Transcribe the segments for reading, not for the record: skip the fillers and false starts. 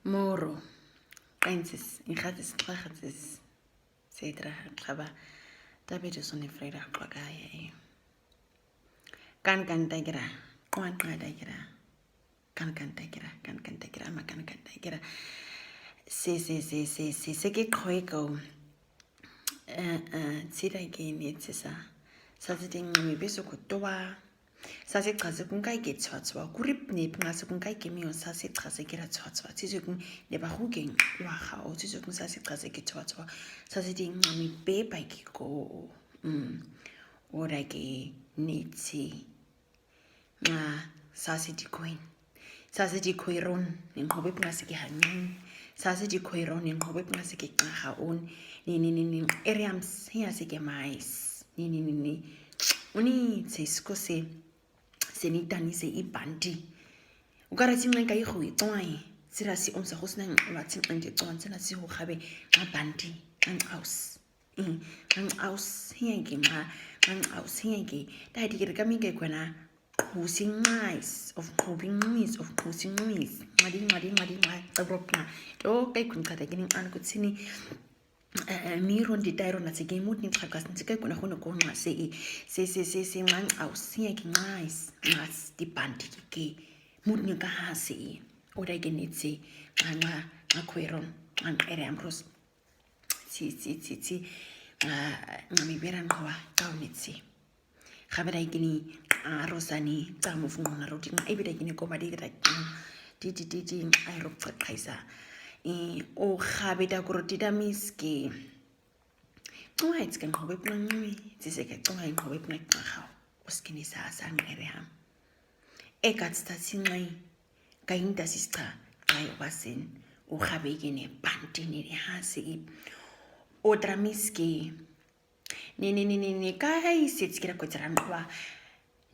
Moro, Princess, in Hatis Klahatis, Cedra, Haba, David on a Freda Plagaya. Can Digra, Quan Digra, Can Digra, Macan Digra. Seke Quaco, Sida again, it's a Saturday, maybe so good doa. Sase chaze kun kai get tswatswa kurip ne pngase kun kai kemi on sase chaze get tswatswa tsise kun ne ba hugeng wa ha o tsise kun sase chaze get tswatswa sase ding mi be ba ki go ora ke nitsi ma sase di koiron ne ngobe pngase ke hanyin sase di koiron ne ngobe pngase ke ha on ni eriams here se ke mais ni uni tsesko se senitanise ibandi ukara tsinga ka igo itswai sira si omsa go sena wa tsinga di tswan tsena si go gabe ga bandi ang aus henge da di ke ka minge kwana pusing nice of coping nice of pusing nice ngadi tsabropna to kai kun ka da ginin an kutsini Miron di tairo na tsige mut ni tsakas tsike kuna hono ko nga se man aus henge nice mas di bandi ke mut ni ka ha se o da genetse nga kweron ang ere amros si ngami beran kwa kaunitsi khabera igini rosani tsa mo fungona roti nga ebida igini ko ba di ai ro tsaisa o khabeda ko roti da miski tsoa it's kan khobe plangwi tsise ka tsoa in khobe plangwi kha o skini sa ngere ha e ka tsa tsingai ka inda sister ai wasin o khabe igini bandi ni ha se otra miski ni kai sits kira ko tsara mwa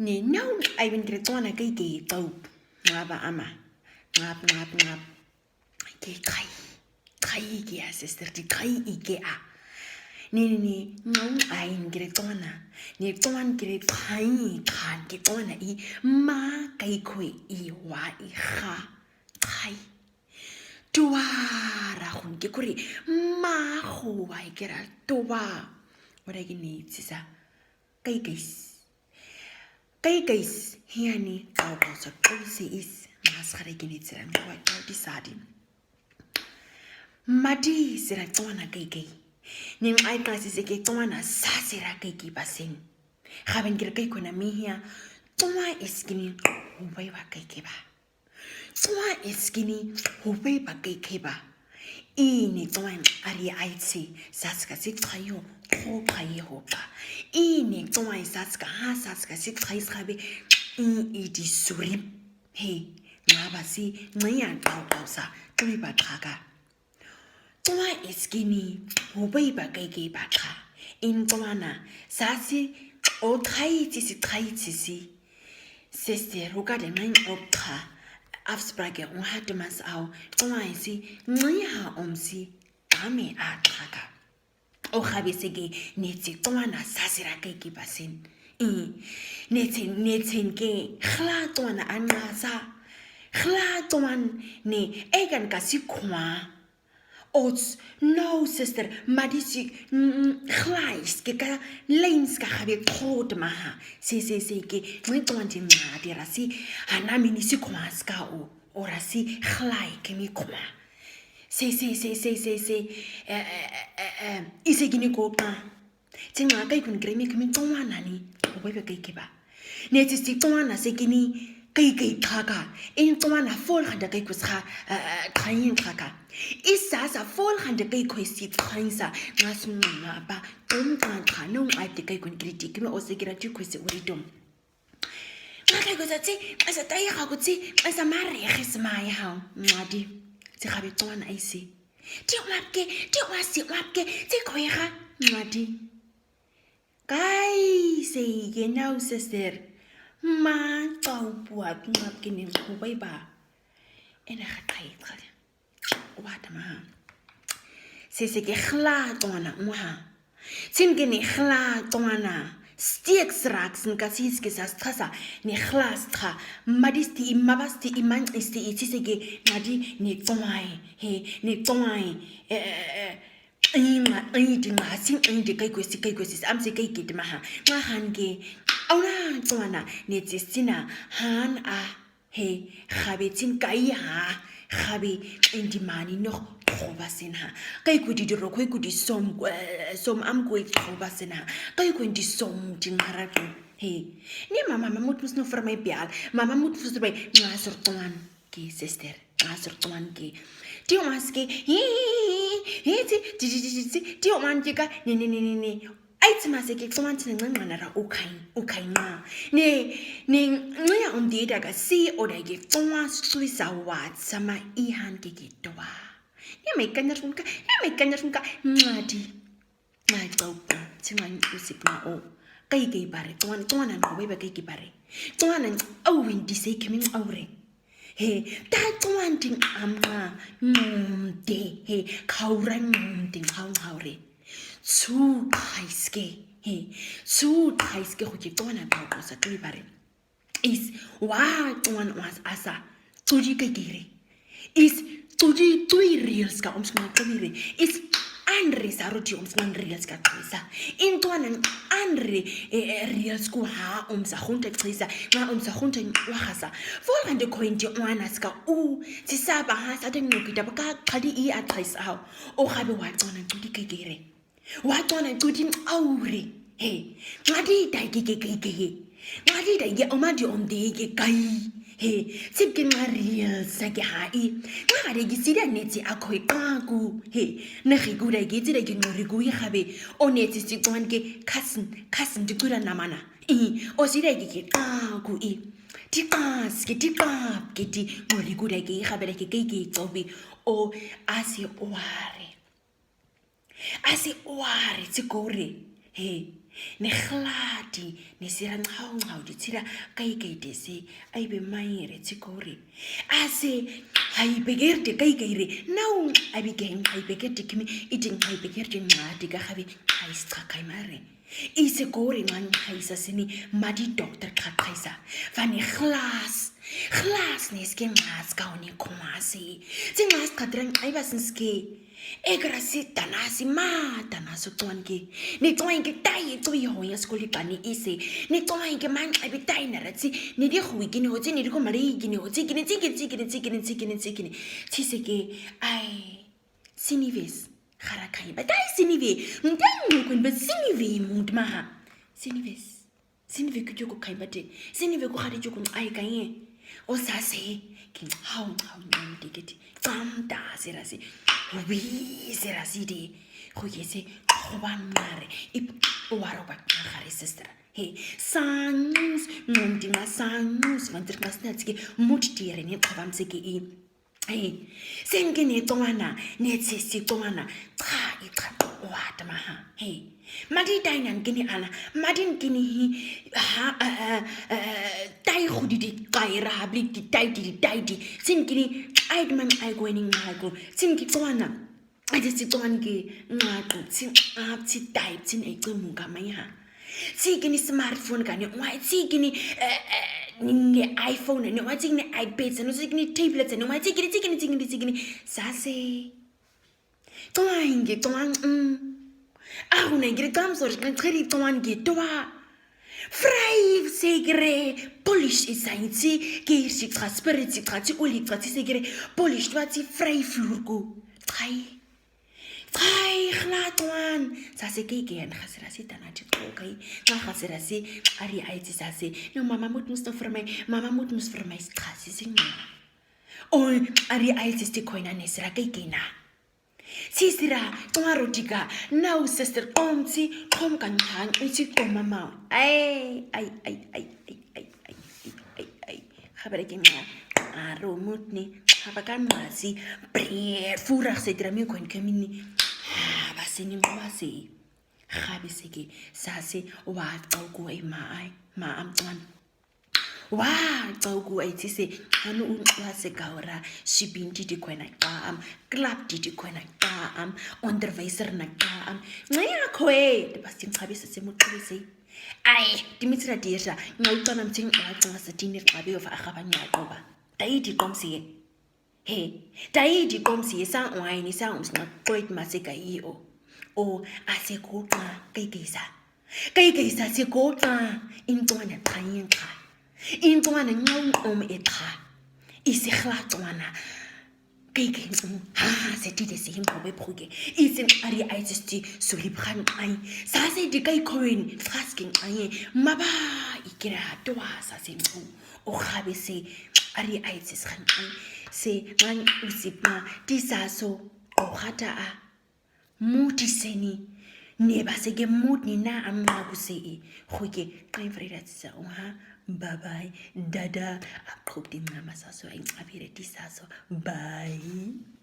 ni now I been kira tsona kai ke tau ngaba ama ngap ke kai ke ya sister di kai ke a ni ngau ai kira tsona ni tsona kira kai kan ke tsona I ma kai ko I wa I kha kai tuara hun ke kuri ma go wa ikera tuwa ora ke ni tsisa kai hiani ka sa koisi is mas khare ke ni tsira ngwa ka di sadi madi sira tsona kai ni ai ka se ke tsona sa sira kai basen gaben ke kai kona mihia tsona iskini o bai wa kai ba tswa eskini hobe ba keba ini tswa ari aitsi satska sikhayo go khaye hoba ini tswa satska ha satska sikhai khabe I di suri he ngaba si nciya qawqawsa twi ba xaka tswa eskini hobe ba keba xa in tswana sasi o khaitsi si sese ruka de ngai opha afsprake unhate mas au twaisi nciha omsi ame axaka o khabiseke netsi tswana sasira ke basin netsen ke khla tswana anqasa khla tswan ne egan ka sikhwa ots no sister madisi khlies ke ka lanes ka khabe khot maha se ke ngitswan di ngadi rasi hanami ni sikhwas ka o orasi khlai ke mi khwa se isegini ko pa tsinga ka ikun gremi ke mi tswana ni o bebe ke ba netsi si tswana se kini kai khaka in tswana 400 kai kusha khayin khaka isasa 400 kai khoisi khaisa ngasuna ba umkan khanong ati kai kun critic me osegira ti khoisi uritom ngaka go tsatsi asa tai ga go tsi asa mare gisma ya ha ngadi tsi gabe tswana ise ti wasi wapke tsi khoiga ngadi kai se ye now sister ma tau buat ngap kini ko bai ba ena khatai khale wata ma se ke khla tswana moha tsin ke ni khla tswana Stieksraxen kasiske sastrasa ne khlas cha madisti imabasti imanqisti itsiseke ngadi ne tswai he ne tswai inga idi ngasi indi kaikwesi amse kaikiti maha ngahange awna tswana ne tsina han a he khabetsin kai ha khabe indi mani no khoba senha kai kudi di rokoi kudi som am koi khoba senha kai kudi som dingaratu he ni mama mut no for my bial mama mut for my ngasur tuan ki sister ngasur tuan ki ti maske he ti man tika ni ai tsimase ke tuan tsena ngana ukai na ne ngya undi daga si oda ke tuan suisa wat sama ihan ke kitwa ya may kanya ka ngadi ngaqo tsingan usipna o kai bare tuan na no ba kai bare tuan na awin di say kimi awre he ta tuan ting amma de he khauran ting haure su khaiske go ke tuan na ba sa kai bare is wa tuan was asa tuji kai gire is Tudi reels ka omsman kamire is Andre saroti omsman reels ka kwisa intwana Andre reels ku ha omsa khunta xisa nga omsa khunta wahasa volande khointi ngwana ska tsisaba ha sathi ngokita baka qhadi I address aw o gabe wa tsona tudi kekere wa tsona tudi aure he ngadi dai ngadi dai omadi omde ke kai he sipkin real sake hai ngare gi sida neti akoi qaku he na gigura gi tsira gi ngori gu gabe o neti sitwan ke cousin di gura namana o sida gi qaku ti qas ke ti qap ke ti ngori gura gi gabe ke ke tsobi o asi oare tsikore he ne khlati ne sira ngau di tsira kai dese ai be maire tsikore ase hai begerte kai re nau abi gen hai begerte kimi iting hai begerte ngati ga gabe ai sta kai mare ise gore man haisa sini madi doctor khaisa vani khlas ne sken mas kauni komasi singas kadran ai basinske egrasi tanasi tanaso tuanke ni tuanke tai tui hoya skoli pani ise ni tuanke man ai bitai narati ni di hui gini hoji ni ko mari gini hoji gini tsikini tiseke ai sinives kharakai batai sinive ndangu kun ba sinive mundmaha sinive kujo ko kai bate sinive ko khari jo ko ai kai o sase kin hau ni diketi tamda serasi serasi de khoyese khobanare waro ba khari sister he sanus nondinga sanus vantirmasnatski mutire ni khobamseki hey senke ne tongana ne tsisi tongana cha wata maha hey madi dainan gini ana madin gini ha dai khudi di kaira habli di dai di sin gini aidman ai goining mago sin ki tongana ade si tongi ngaqo tsin apti dai tsin ai qimuka maya si gini smartphone kani wai si gini ni iPhone ni wati ni iPad no signi tablet no wati gini sase toange ahuna ngiri kamsor kan khari toange toa frai segre polish isainti kirsi transpirit trati oli trati segre polish twati frai flurku trai khlatwan sase kegen khasirasi tanati okay nga khasirasi ari aiti sase no mama mut musfermai strasi singa oi ari aiti sti koina nesra kegena sisira twarotika now sister omti kom kan uti kom mama ai khabare kenga aro mutni habakan masi pre fura sedrami kon kamini basini ngwasi khabiseke sase wa tsoku ai ma amtwan wa tsoku ai tise anu unwase gaura shibinti di kwena am club di kwena am onderwyser na am ngaya khoe de basti khabise se mutlise Ayi, dimitsira diesha, ngawucana mthini xa sidini xabe yofa arhabanya qoba. Dayidi qomsiye. He, dayidi qomsiye sa wine sa umsna qoit maseka iyo. O asekuqa kayisa. Kayisa sekuqa incwana qhayenqa. Incwana nqonqom eqa. Isirhatwana. Kaykencu ha setide sihingqobe phuke. Isinqari ayisisti sulibhan qai. Sase dikai koin frasking qai. Maba ikira toa sasencu. O khabe se ari ayisis khan qai. Se ngan usipna tisaso o khata a muti seni. Neba sege mut ni na amma kusei. Khuke qai freda tsa ha. Bye bye. Dada. Akhob din na masaso ay abire tisaso. Bye.